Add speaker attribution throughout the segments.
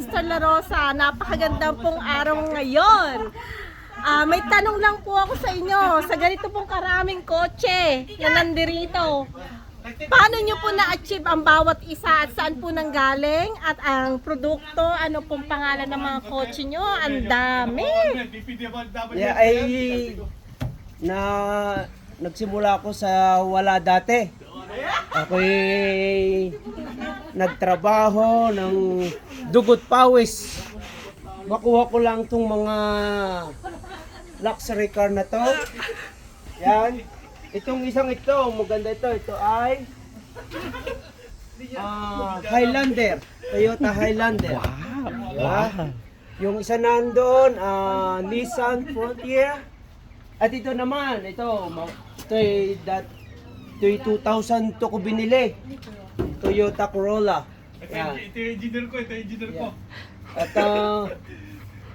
Speaker 1: Mr. La Rosa. Napakagandang pong araw ngayon. May tanong lang po ako sa inyo. Sa ganito pong karaming kotse na nandirito, paano nyo po na-achieve ang bawat isa at saan po nanggaling? At ang produkto, ano pong pangalan ng mga kotse nyo? Ang dami!
Speaker 2: Yeah, nagsimula ako sa wala dati. Ako'y nagtrabaho ng dugot pawis. Makuha ko lang tong mga luxury car na to. Yan. Itong isang ito, maganda ito. Ito ay Highlander. Toyota Highlander. Wow. Yung isa nandoon, Nissan Frontier. At ito naman, ito ay 2002 ko binili. Toyota Corolla. Yan.
Speaker 3: Ito yung engineer ko, ko.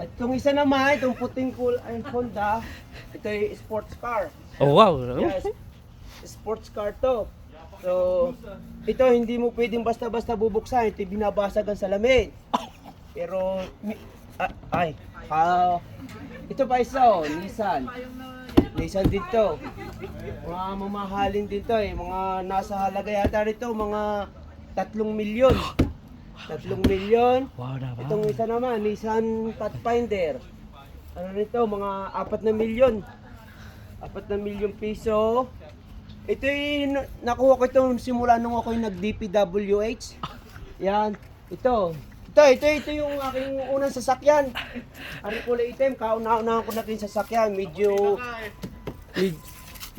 Speaker 2: At itong isa naman, itong puting cool ay Honda. Ito ay sports car.
Speaker 4: Oh, wow.
Speaker 2: Yes, sports car to. So, ito hindi mo pwedeng basta-basta bubuksan. Ito binabasag ang salamin. Pero, ito pa isa, Nissan. Nissan dito. Mga mamahalin dito eh. Mga nasa halaga yata rito, mga 3 milyon. 3 milyon.
Speaker 4: Wow na ba?
Speaker 2: Itong isa naman, Nissan Pathfinder. Ano nito, mga 4 na milyon. 4 na milyon piso. Ito yung nakuha ko ito simula nung ako yung nag-DPWH. Yan. Ito yung aking unang sasakyan. Ano kulay itim, kauna-unahan ko na ito yung sasakyan. Medyo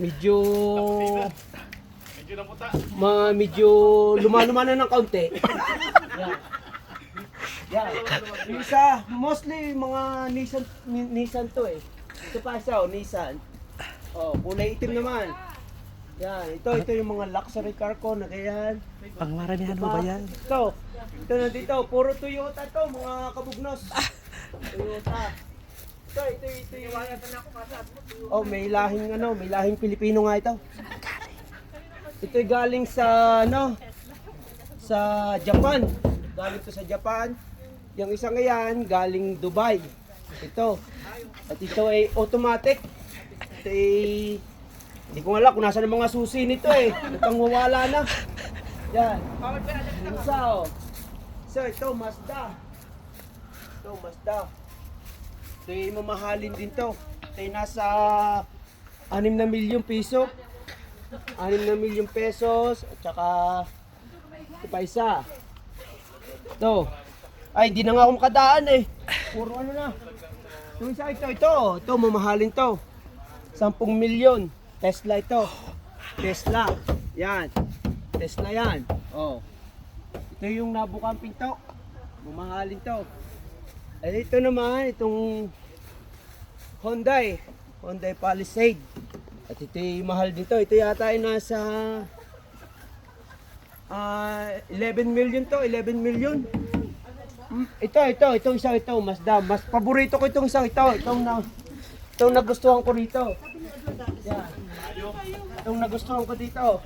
Speaker 2: medyo luma-luma na ng kaunti. Yan. Yan. Yung isa, mostly mga Nissan to eh. Ito pa isa, Nissan. Oh, kulay itim naman. Yan, ito yung mga luxury car ko na ganyan.
Speaker 4: Pangmaramihan mo ba yan?
Speaker 2: Ito na dito, puro Toyota to, mga kabugnos. Toyota. Ito yung oh, may lahing Pilipino nga ito. Ito galing sa sa Japan. Galing to sa Japan. Yung isa ngayon galing Dubai. Ito. At ito ay automatic. Ito ay hindi ko alam kung nasaan ang mga susi nito eh. Itang wawala na. Yan. Isa oh. So ito Mazda. Ito Mazda. Ito ay mamahalin din to. Ito ay nasa 6 na milyong piso. 6 na milyong pesos. At saka ito pa isa. Ito. Ay, hindi na nga ako makadaan eh. Puro ano na. Yung isa ito mamahalin to. 10 milyon. Tesla ito. Tesla. Yan. Tesla yan. Oh. Ito yung nabukang pinto. Mamahalin to. Ay, ito naman, itong Hyundai. Hyundai Palisade. At ito yung mahal din to. Ito yata ay nasa 11 million to. 11 million. Itong isang ito, Mazda. Mas paborito ko itong isang ito. Itong nagustuhan ko rito. Yan. Itong nagustuhan ko dito.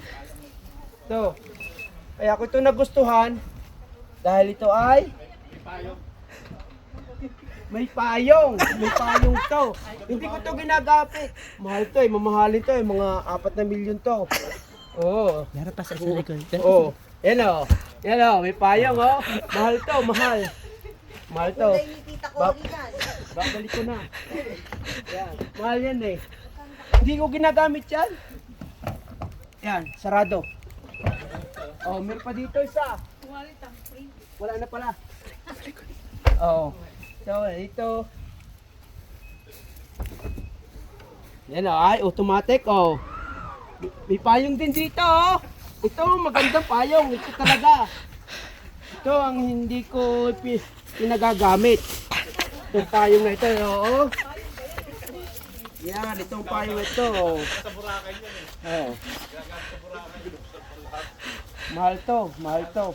Speaker 2: Ito. Kaya ko ito nagustuhan dahil ito ay may payong. May payong to. Hindi ko ito ginagamit. Mahal to eh. Mamahalin to eh. Mga 4 na milyon to. Oo.
Speaker 4: Meron pa sa isa likod.
Speaker 2: Oo. Yan o. Yan o. May payong o. Mahal to. Mahal. Mahal to. Babalik ko na. Yan. Mahal yan eh. Hindi ko ginagamit yan. Yan. Sarado. Oh, meron pa dito isa. Wala na pala. Oh. So, ito. Yan o. Ay, automatic o. May payong din dito oh. Ito, magandang payong. Ito talaga. Ito ang hindi ko pinagagamit. Itong payong na ito. Oo. Yan, itong payong ito. Oh. Mahal to, mahal to.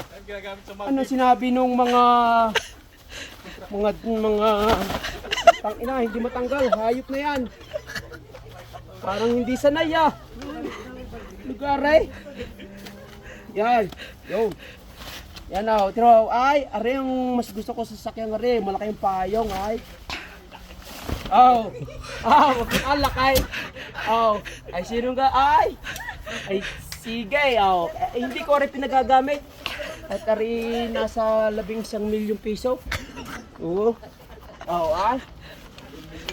Speaker 2: Ano sinabi nung mga tangina, hindi matanggal. Hayop na yan. Parang hindi sanay ah. Lugar eh. Yan. Yun. Yan o, tiro, ay, are yung mas gusto ko sa sasakyan are, malaking payong ay. Alakay. Ay, sino nga, ay, sige, hindi ko rin pinagagamit. At ari nasa 11 milyong piso. Oo.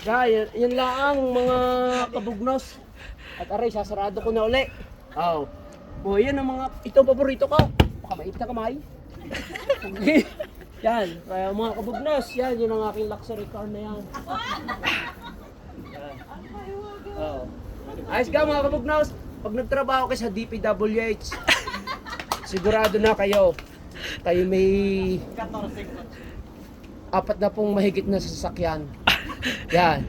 Speaker 2: Yan lang ang mga kabugnos. At aray, sasarado ko na uli. Yan ang mga, ito paborito ko. Baka maipit na kamay. Yan, kaya mga kabugnos, yun ang aking luxury car na yan. Ayos ka mga kabugnos, pag nagtrabaho kayo sa DPWH, sigurado na kayo may 4 na pong mahigit na sasakyan. Yan.